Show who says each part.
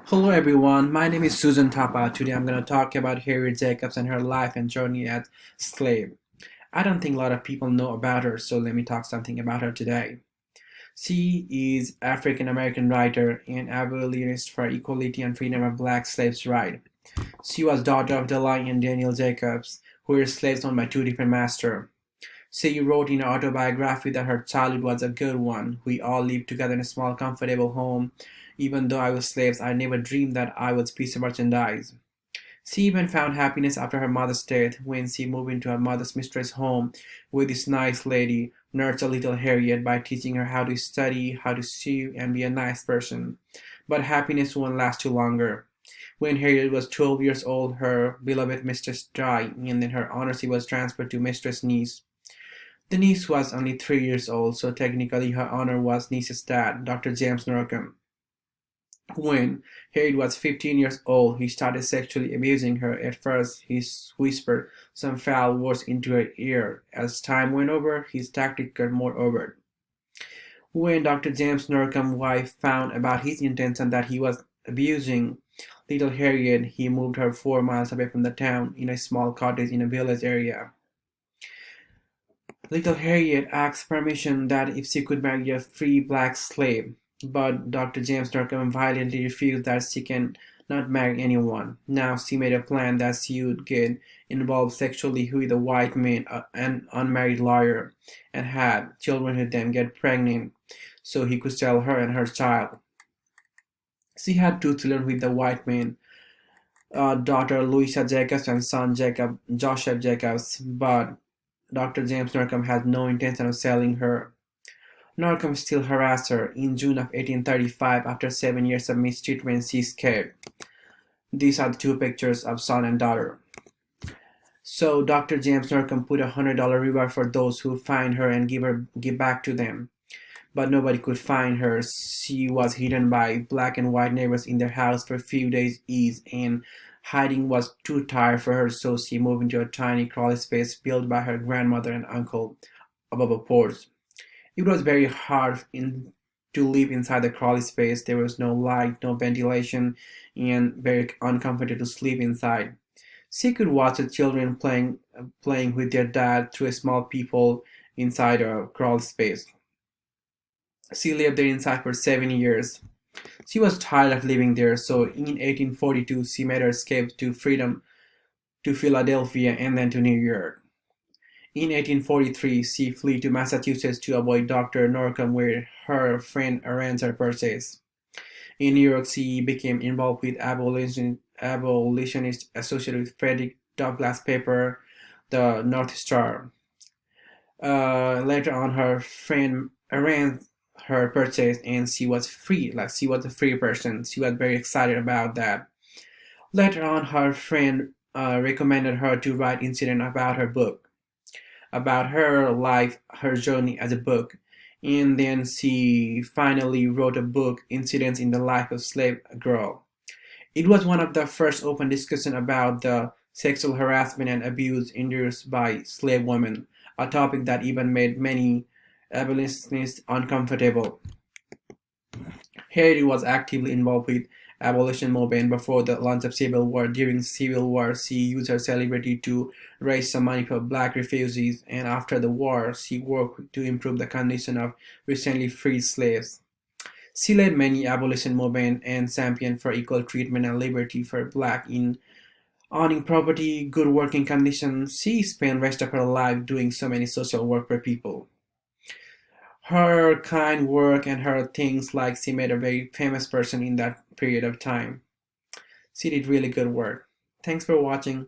Speaker 1: Hello everyone, my name is Susan Tapa. Today I'm going to talk about Harriet Jacobs and her life and journey as slave. I don't think a lot of people know about her, so let me talk something about her today. She is African American writer and abolitionist for equality and freedom of black slaves' right. She was daughter of Delia and Daniel Jacobs, who were slaves owned by two different masters. She wrote in her autobiography that her childhood was a good one. We all lived together in a small, comfortable home. Even though I was slaves, I never dreamed that I was piece of merchandise. She even found happiness after her mother's death when she moved into her mother's mistress' home with this nice lady, nurtured little Harriet by teaching her how to study, how to sew, and be a nice person. But happiness won't last too longer. When Harriet was 12 years old, her beloved mistress died, and in her honor she was transferred to mistress' niece. The niece was only 3 years old, so technically her honor was niece's dad, Dr. James Norcom. When Harriet was 15 years old, he started sexually abusing her. At first, he whispered some foul words into her ear. As time went over, his tactics got more overt. When Dr. James Norcom's wife found about his intention that he was abusing little Harriet, he moved her 4 miles away from the town in a small cottage in a village area. Little Harriet asked permission that if she could marry a free black slave, but Dr. James Narcombe violently refused that she can not marry anyone. Now she made a plan that she would get involved sexually with a white man, an unmarried lawyer, and had children with them, get pregnant, so he could sell her and her child. She had two children with the white man, daughter Louisa Jacobs and son Joseph Jacobs, but Dr. James Narcombe had no intention of selling her. Narcombe still harassed her. In June of 1835, after 7 years of mistreatment, she escaped. These are the two pictures of son and daughter. So Dr. James Narcombe put $100 reward for those who find her and give back to them. But nobody could find her. She was hidden by black and white neighbors in their house for a few days each, and hiding was too tired for her, so she moved into a tiny crawl space built by her grandmother and uncle above a porch. It was very hard to live inside the crawl space. There was no light, no ventilation, and very uncomfortable to sleep inside. She could watch the children playing with their dad through a small peephole inside a crawl space. She lived there inside for 7 years. She was tired of living there, so in 1842 she made her escape to freedom to Philadelphia and then to New York. In 1843, she fled to Massachusetts to avoid Dr. Norcombe, where her friend arranged her purchase. In New York, she became involved with abolitionists associated with Frederick Douglass' paper, the North Star. Later on, her friend arranged her purchase and she was free, like she was a free person. She was very excited about that. Later on, her friend recommended her to write incident about her book, about her life, her journey as a book. And then she finally wrote a book, Incidents in the Life of Slave Girl. It was one of the first open discussion about the sexual harassment and abuse endured by slave women, a topic that even made many abolitionists uncomfortable. Harriet was actively involved with abolition movement before the launch of Civil War. During Civil War, she used her celebrity to raise some money for black refugees, and after the war, she worked to improve the condition of recently freed slaves. She led many abolition movements and championed for equal treatment and liberty for black in owning property, good working conditions. She spent the rest of her life doing so many social work for people. Her kind work and her things like she made a very famous person in that period of time. She did really good work. Thanks for watching.